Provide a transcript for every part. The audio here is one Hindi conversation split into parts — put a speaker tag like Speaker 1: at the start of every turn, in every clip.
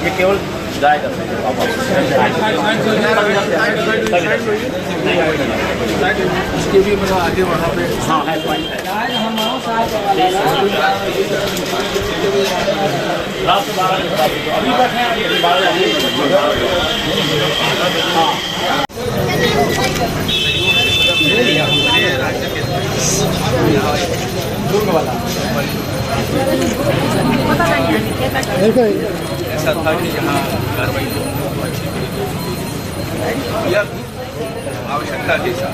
Speaker 1: ये केवल गाय का
Speaker 2: इसके भी मतलब आगे वहाँ पे
Speaker 1: हाँ है पॉइंट है। रात से 12 अभी तक है, अभी 12
Speaker 2: ऐसा था कि यहाँ कार्रवाई आवश्यकता थी सर।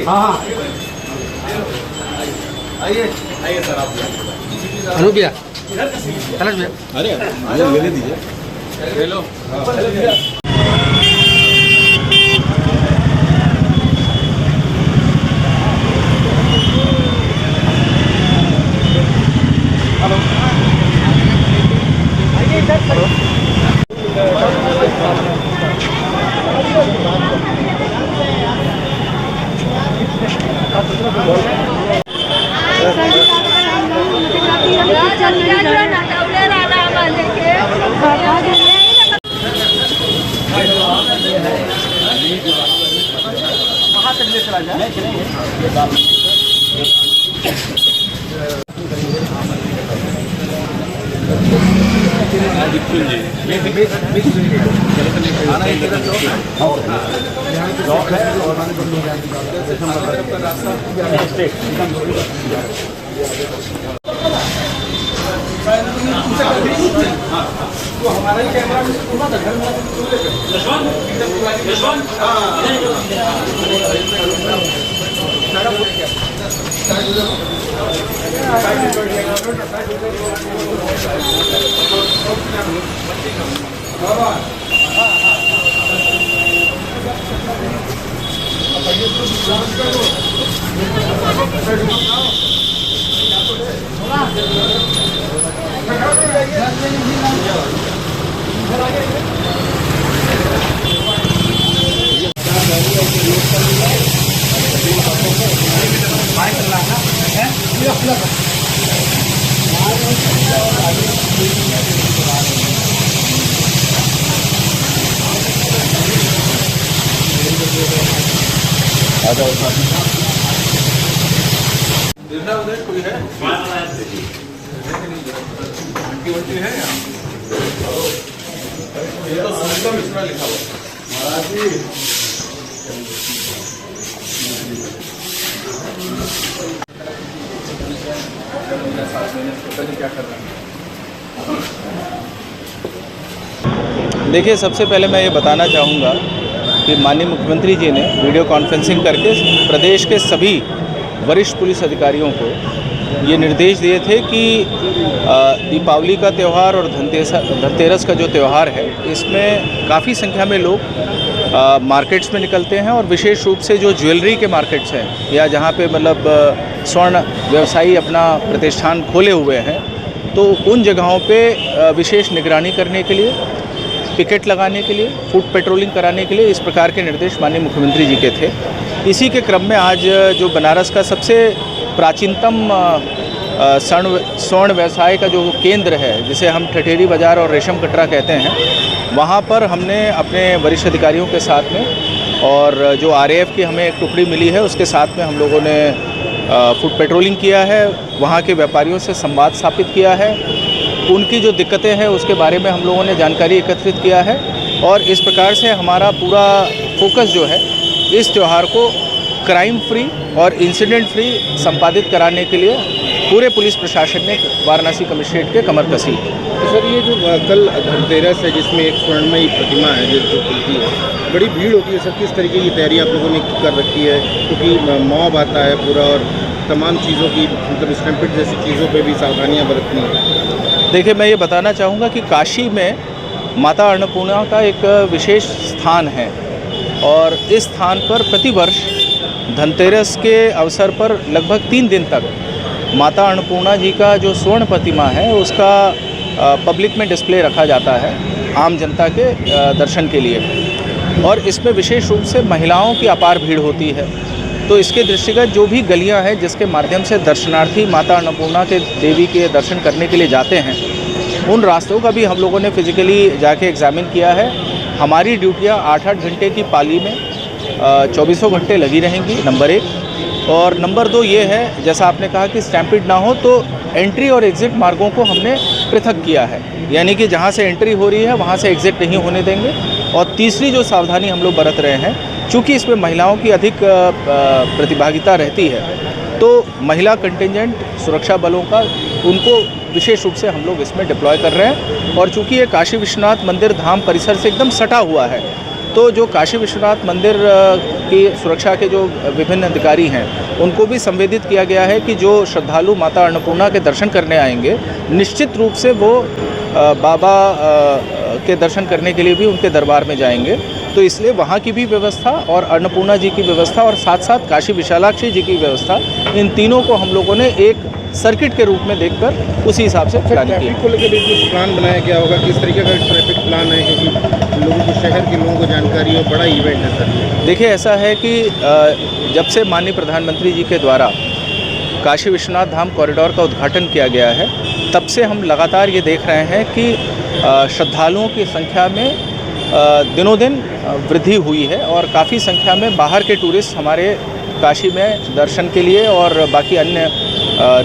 Speaker 2: हाँ आइए आइए सर आप
Speaker 3: अनूप भैया कलश भैया
Speaker 2: अरे ले दीजिए ले लो। तो हमारा कैमरा में पूरा घर में उधर कोई है घंटी है यहाँ ये तो सुनीता मिश्रा लिखा हुआ महाराज जी। क्या कर रहे हैं?
Speaker 4: देखिए, सबसे पहले मैं ये बताना चाहूँगा कि माननीय मुख्यमंत्री जी ने वीडियो कॉन्फ्रेंसिंग करके प्रदेश के सभी वरिष्ठ पुलिस अधिकारियों को ये निर्देश दिए थे कि दीपावली का त्यौहार और धनतेरस का जो त्यौहार है, इसमें काफ़ी संख्या में लोग मार्केट्स में निकलते हैं और विशेष रूप से जो ज्वेलरी के मार्केट्स हैं या जहाँ पे मतलब स्वर्ण व्यवसायी अपना प्रतिष्ठान खोले हुए हैं, तो उन जगहों पे विशेष निगरानी करने के लिए, पिकेट लगाने के लिए, फुट पेट्रोलिंग कराने के लिए इस प्रकार के निर्देश माननीय मुख्यमंत्री जी के थे। इसी के क्रम में आज जो बनारस का सबसे प्राचीनतम स्वर्ण व्यवसाय का जो केंद्र है, जिसे हम ठठेरी बाज़ार और रेशम कटरा कहते हैं, वहाँ पर हमने अपने वरिष्ठ अधिकारियों के साथ में और जो RAF की हमें एक टुकड़ी मिली है उसके साथ में हम लोगों ने फुट पेट्रोलिंग किया है, वहाँ के व्यापारियों से संवाद स्थापित किया है, उनकी जो दिक्कतें हैं उसके बारे में हम लोगों ने जानकारी एकत्रित किया है और इस प्रकार से हमारा पूरा फोकस जो है इस त्यौहार को क्राइम फ्री और इंसिडेंट फ्री संपादित कराने के लिए पूरे पुलिस प्रशासन ने वाराणसी कमिश्नरेट के कमर कसी।
Speaker 2: तो सर, ये जो कल धनतेरस है जिसमें एक स्वर्णमयी प्रतिमा है जो खुलती है, बड़ी भीड़ होती है, सब किस तरीके की तैयारी आप लोगों ने कर रखी है? क्योंकि मॉब आता है पूरा और तमाम चीज़ों की मतलब स्टैम्पिड जैसी चीज़ों पे भी सावधानियाँ बरतनी है।
Speaker 4: देखिए, मैं ये बताना चाहूँगा कि काशी में माता अन्नपूर्णा का एक विशेष स्थान है और इस स्थान पर प्रतिवर्ष धनतेरस के अवसर पर लगभग 3 दिन तक माता अन्नपूर्णा जी का जो स्वर्ण प्रतिमा है उसका पब्लिक में डिस्प्ले रखा जाता है आम जनता के दर्शन के लिए, और इसमें विशेष रूप से महिलाओं की अपार भीड़ होती है। तो इसके दृष्टिगत जो भी गलियां हैं जिसके माध्यम से दर्शनार्थी माता अन्नपूर्णा के देवी के दर्शन करने के लिए जाते हैं, उन रास्तों का भी हम लोगों ने फिजिकली जाके एग्जामिन किया है। हमारी ड्यूटियां 8-8 घंटे की पाली में 24 घंटे लगी रहेंगी, नंबर 1। और नंबर 2 ये है, जैसा आपने कहा कि स्टैम्पिड ना हो, तो एंट्री और एग्ज़िट मार्गों को हमने पृथक किया है, यानी कि जहाँ से एंट्री हो रही है वहाँ से एग्ज़िट नहीं होने देंगे। और तीसरी जो सावधानी हम लोग बरत रहे हैं, चूँकि इसमें महिलाओं की अधिक प्रतिभागिता रहती है, तो महिला कंटिंजेंट सुरक्षा बलों का उनको विशेष रूप से हम लोग इसमें डिप्लॉय कर रहे हैं। और चूँकि ये काशी विश्वनाथ मंदिर धाम परिसर से एकदम सटा हुआ है, तो जो काशी विश्वनाथ मंदिर की सुरक्षा के जो विभिन्न अधिकारी हैं, उनको भी संवेदित किया गया है कि जो श्रद्धालु माता अन्नपूर्णा के दर्शन करने आएंगे, निश्चित रूप से वो बाबा के दर्शन करने के लिए भी उनके दरबार में जाएंगे। तो इसलिए वहाँ की भी व्यवस्था और अन्नपूर्णा जी की व्यवस्था और साथ साथ काशी विशालाक्षी जी की व्यवस्था, इन तीनों को हम लोगों ने एक सर्किट के रूप में देखकर उसी हिसाब से प्लान किया।
Speaker 2: ट्रैफिक को लेकर भी कुछ प्लान बनाया गया होगा, किस तरीके का ट्रैफिक प्लान है, क्योंकि लोगों को, शहर के लोगों को जानकारी हो, बड़ा इवेंट है सर।
Speaker 4: देखिए, ऐसा है कि जब से माननीय प्रधानमंत्री जी के द्वारा काशी विश्वनाथ धाम कॉरिडोर का उद्घाटन किया गया है, तब से हम लगातार ये देख रहे हैं कि श्रद्धालुओं की संख्या में दिनों दिन वृद्धि हुई है और काफ़ी संख्या में बाहर के टूरिस्ट हमारे काशी में दर्शन के लिए और बाकी अन्य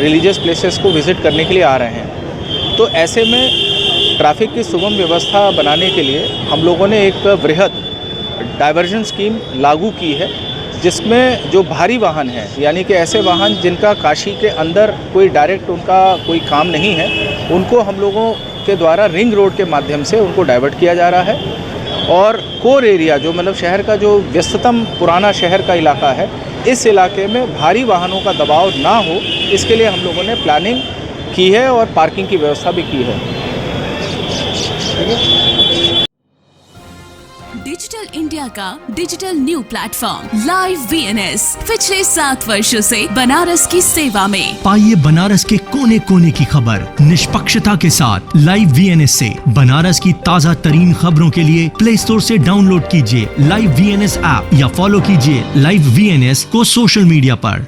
Speaker 4: रिलीजियस प्लेसेस को विज़िट करने के लिए आ रहे हैं। तो ऐसे में ट्रैफिक की सुगम व्यवस्था बनाने के लिए हम लोगों ने एक वृहद डाइवर्जन स्कीम लागू की है, जिसमें जो भारी वाहन हैं, यानी कि ऐसे वाहन जिनका काशी के अंदर कोई डायरेक्ट उनका कोई काम नहीं है, उनको हम लोगों के द्वारा रिंग रोड के माध्यम से उनको डाइवर्ट किया जा रहा है। और कोर एरिया, जो मतलब शहर का जो व्यस्ततम पुराना शहर का इलाका है, इस इलाके में भारी वाहनों का दबाव ना हो, इसके लिए हम लोगों ने प्लानिंग की है और पार्किंग की व्यवस्था भी की है।
Speaker 5: डिजिटल इंडिया का digital new platform live VNS पिछले 7 वर्षों से बनारस की सेवा में।
Speaker 6: पाइए बनारस के कोने कोने की खबर निष्पक्षता के साथ। लाइव VNS से बनारस की ताज़ा तरीन खबरों के लिए प्ले स्टोर से डाउनलोड कीजिए लाइव VNS ऐप या फॉलो कीजिए लाइव VNS को सोशल मीडिया पर।